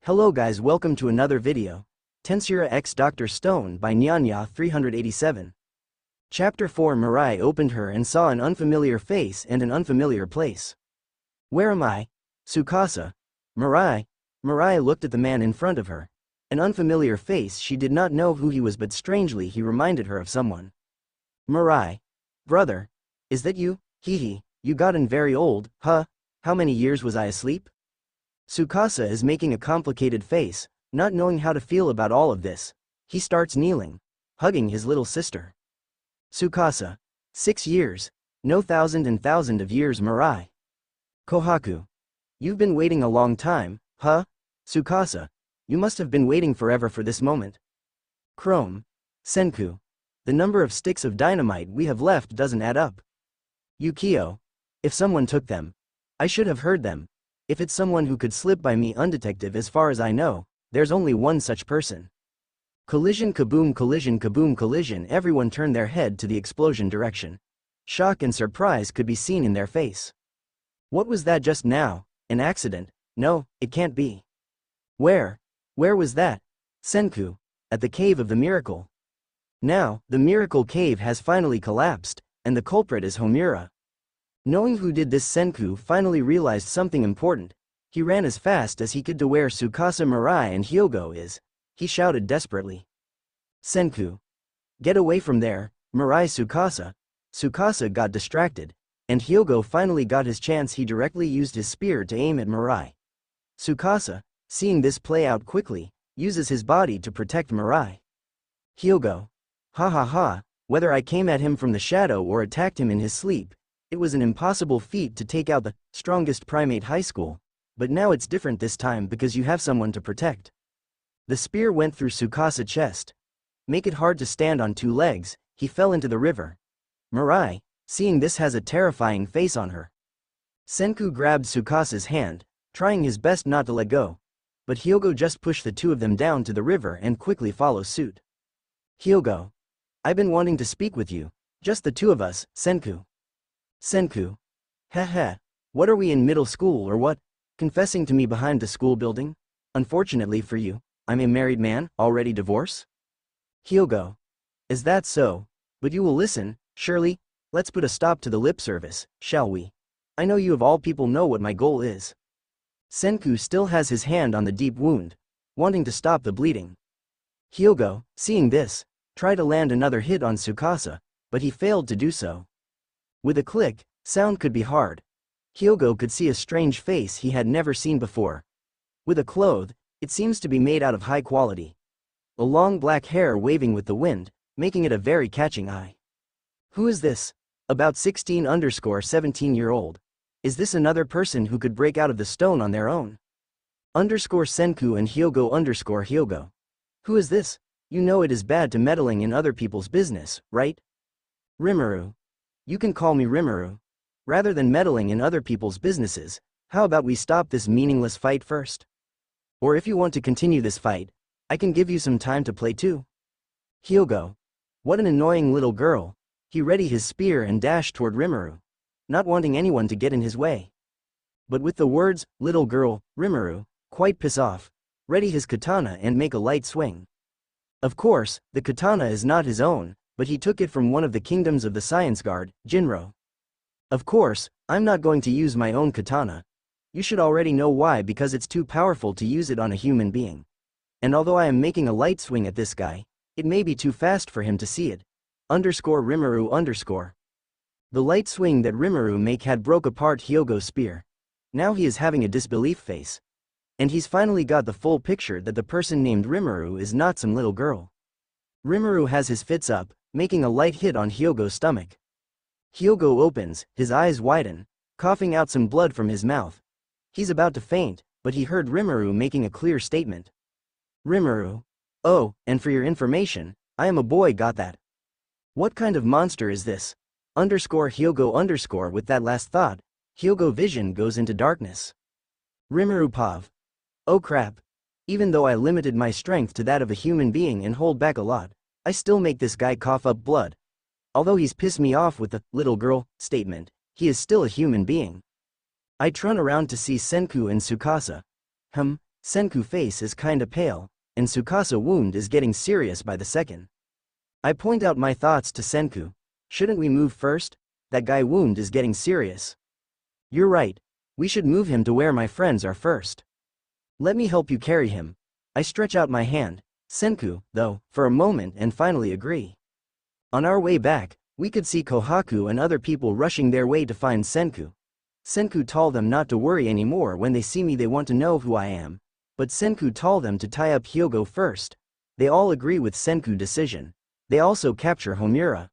Hello guys, welcome to another video. Tensura x Dr.Stone by NyaNya387. Chapter 4. Mirai opened her and saw an unfamiliar face and an unfamiliar place. Where am I? Tsukasa. Mirai. Mirai looked at the man in front of her. An unfamiliar face. She did not know who he was, but strangely he reminded her of someone. Mirai. Brother. Is that you? Hehe, you gotten very old, huh? How many years was I asleep? Tsukasa is making a complicated face, not knowing how to feel about all of this. He starts kneeling, hugging his little sister. Tsukasa. 6 years. No, thousand and thousand of years. Mirai. Kohaku. You've been waiting a long time, huh? Tsukasa. You must have been waiting forever for this moment. Chrome. Senku. The number of sticks of dynamite we have left doesn't add up. Yukio. If someone took them, I should have heard them. If it's someone who could slip by me undetected, as far as I know, there's only one such person. Collision, kaboom, collision, kaboom, collision. Everyone turned their head to the explosion direction. Shock and surprise could be seen in their face. What was that just now? An accident? No, it can't be. Where was that? Senku. At the cave of the miracle. Now, the miracle cave has finally collapsed, and the culprit is Homura. Knowing who did this, Senku finally realized something important. He ran as fast as he could to where Tsukasa, Mirai and Hyogo is. He shouted desperately. Senku. Get away from there, Mirai. Tsukasa. Tsukasa got distracted, and Hyogo finally got his chance. He directly used his spear to aim at Mirai. Tsukasa, seeing this play out quickly, uses his body to protect Mirai. Hyogo. Ha ha ha, whether I came at him from the shadow or attacked him in his sleep, it was an impossible feat to take out the strongest primate high school, but now it's different this time because you have someone to protect. The spear went through Tsukasa's chest. Make it hard to stand on 2 legs, he fell into the river. Mirai, seeing this, has a terrifying face on her. Senku grabbed Tsukasa's hand, trying his best not to let go, but Hyogo just pushed the 2 of them down to the river and quickly follows suit. Hyogo. I've been wanting to speak with you, just the 2 of us, Senku. Senku. Heh. What are we in middle school or what? Confessing to me behind the school building? Unfortunately for you, I'm a married man, already divorced? Hyogo. Is that so? But you will listen, surely? Let's put a stop to the lip service, shall we? I know you of all people know what my goal is. Senku still has his hand on the deep wound, wanting to stop the bleeding. Hyogo, seeing this, tried to land another hit on Tsukasa, but he failed to do so. With a click, sound could be hard. Hyogo could see a strange face he had never seen before. With a cloth, it seems to be made out of high quality. A long black hair waving with the wind, making it a very catching eye. Who is this? About 16-17-year-old. Is this another person who could break out of the stone on their own? Senku and Hyogo. Who is this? You know it is bad to meddling in other people's business, right? Rimuru. You can call me Rimuru. Rather than meddling in other people's businesses, how about we stop this meaningless fight first? Or if you want to continue this fight, I can give you some time to play too. Hyogo. What an annoying little girl. He readied his spear and dashed toward Rimuru, not wanting anyone to get in his way. But with the words, little girl, Rimuru, quite piss off, ready his katana and make a light swing. Of course, the katana is not his own, but he took it from one of the kingdoms of the Science Guard, Jinro. Of course, I'm not going to use my own katana. You should already know why, because it's too powerful to use it on a human being. And although I am making a light swing at this guy, it may be too fast for him to see it. Rimuru. The light swing that Rimuru make had broke apart Hyogo's spear. Now he is having a disbelief face. And he's finally got the full picture that the person named Rimuru is not some little girl. Rimuru has his fits up, making a light hit on Hyogo's stomach. Hyogo opens, his eyes widen, coughing out some blood from his mouth. He's about to faint, but he heard Rimuru making a clear statement. Rimuru. Oh, and for your information, I am a boy, got that? What kind of monster is this? Hyogo. With that last thought, Hyogo vision goes into darkness. Rimuru Pav. Oh crap. Even though I limited my strength to that of a human being and hold back a lot, I still make this guy cough up blood. Although he's pissed me off with the little girl statement, he is still a human being. I turn around to see Senku and Tsukasa. Senku face is kinda pale, and Tsukasa wound is getting serious by the second. I point out my thoughts to Senku. Shouldn't we move first? That guy wound is getting serious. You're right. We should move him to where my friends are first. Let me help you carry him. I stretch out my hand. Senku, though, for a moment and finally agree. On our way back, we could see Kohaku and other people rushing their way to find Senku. Senku told them not to worry anymore. When they see me they want to know who I am. But Senku told them to tie up Hyogo first. They all agree with Senku's decision. They also capture Homura.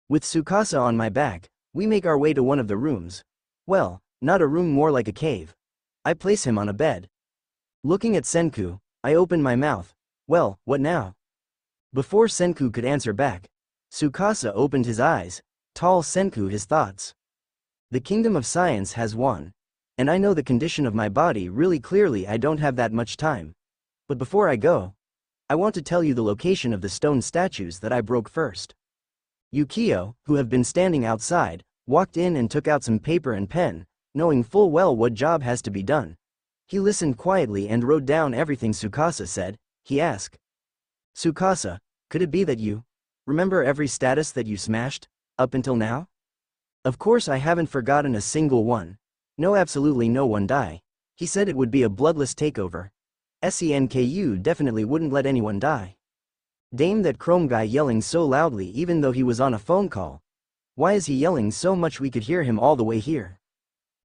With Tsukasa on my back, we make our way to one of the rooms. Well, not a room, more like a cave. I place him on a bed. Looking at Senku, I open my mouth. Well, what now? Before Senku could answer back, Tsukasa opened his eyes, told Senku his thoughts. The kingdom of science has won. And I know the condition of my body really clearly. I don't have that much time. But before I go, I want to tell you the location of the stone statues that I broke first. Yukio, who have been standing outside, walked in and took out some paper and pen, knowing full well what job has to be done. He listened quietly and wrote down everything Tsukasa said. He asked, Tsukasa, could it be that you remember every status that you smashed up until now? Of course I haven't forgotten a single one. No, absolutely no one die. He said it would be a bloodless takeover. Senku definitely wouldn't let anyone die. Damn that Chrome guy yelling so loudly even though he was on a phone call. Why is he yelling so much? We could hear him all the way here.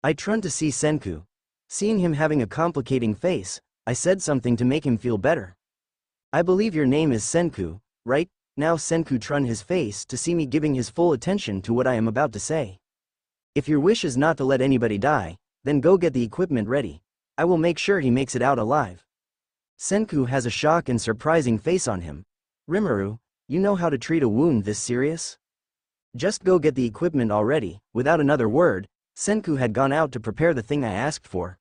I turned to see Senku. Seeing him having a complicating face, I said something to make him feel better. I believe your name is Senku, right? Now Senku turned his face to see me giving his full attention to what I am about to say. If your wish is not to let anybody die, then go get the equipment ready. I will make sure he makes it out alive. Senku has a shock and surprising face on him. Rimuru, you know how to treat a wound this serious? Just go get the equipment already. Without another word, Senku had gone out to prepare the thing I asked for.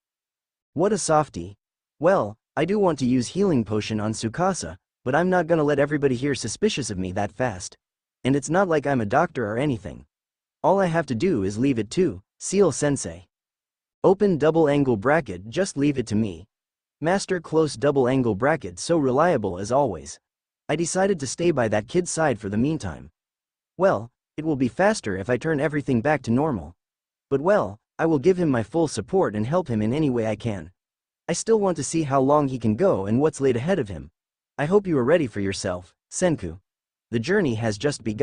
What a softie. Well, I do want to use healing potion on Tsukasa, but I'm not gonna let everybody here suspicious of me that fast. And it's not like I'm a doctor or anything. All I have to do is leave it to Seal Sensei. Open double angle bracket, just leave it to me. Master close double angle bracket, so reliable as always. I decided to stay by that kid's side for the meantime. Well, it will be faster if I turn everything back to normal. But well, I will give him my full support and help him in any way I can. I still want to see how long he can go and what's laid ahead of him. I hope you are ready for yourself, Senku. The journey has just begun.